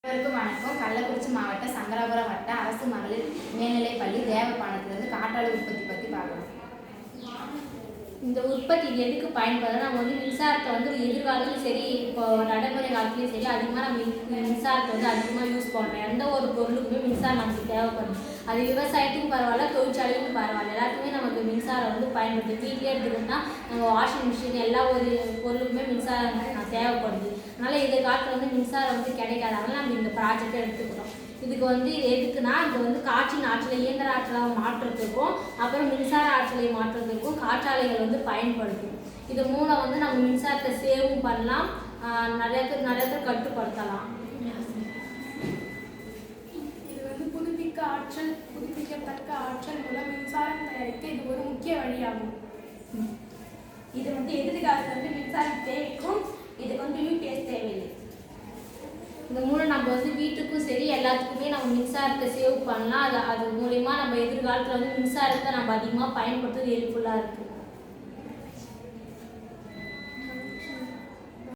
அனைவருக்கும் வணக்கம். கள்ளக்குறிச்சி மாவட்டம் சங்கராபுரம் வட்ட அரசு மகளிர் மேல்நிலைப்பள்ளி தேவபானத்திலிருந்து காற்றாலை உற்பத்தி பற்றி பார்க்கலாம். இந்த உற்பத்தி எதுக்கு பயன்படுது? நம்ம மின்சாரத்தை எதிர்காலத்திலும் சரி, இப்போ நடைமுறை காலத்துலையும் சரி, அதிகமாக நம்ம மின்சாரத்தை அதிகமாக யூஸ் பண்ணுறோம். எந்த ஒரு பொருளுக்குமே மின்சாரம் நமக்கு தேவைப்படும். அது விவசாயத்துக்கும் பரவாயில்ல, தொழிற்சாலைக்கும் பரவாயில்ல, எல்லாத்துக்குமே நமக்கு மின்சாரம் பயன்படுது. வீட்டிலே எடுத்துக்கிட்டோம்னா நம்ம வாஷிங் மிஷின் எல்லா ஒரு பொருளுக்குமே மின்சாரம் தேவைப்படுது. அதனால் எதிர்காலத்தில் மின்சாரம் கிடைக்காது. அதனால் நம்ம இந்த ப்ராஜெக்டை எடுத்துக்கிறோம். இதுக்கு எதுக்குன்னா, இது காற்றின் ஆற்றலை இயந்திர ஆற்றலாக மாற்றுறதுக்கும் அப்புறம் மின்சார ஆற்றலை மாற்றுறதுக்கும் காற்றாலைகள் பயன்படுத்தும். இது மூலம் நம்ம மின்சாரத்தை சேவும் பண்ணலாம், நிறைய கட்டுப்படுத்தலாம். இது புதுப்பிக்கத்தக்க ஆற்றல் மூலம் மின்சாரம் தயாரிக்க இது ஒரு முக்கிய வழியாகும். இது எதிர்காலத்தில் மின்சாரம் தேவைக்கும் இதுக்கு யூபிஎஸ் தேவையில்லை. இந்த மூலம் நம்ம வீட்டுக்கும் சரி எல்லாத்துக்குமே நம்ம மின்சாரத்தை சேவ் பண்ணலாம். அது மூலிமா நம்ம எதிர்காலத்தில் மின்சாரத்தை நம்ம அதிகமாக பயன்படுத்துறது ஹெல்ப்ஃபுல்லாக இருக்குது.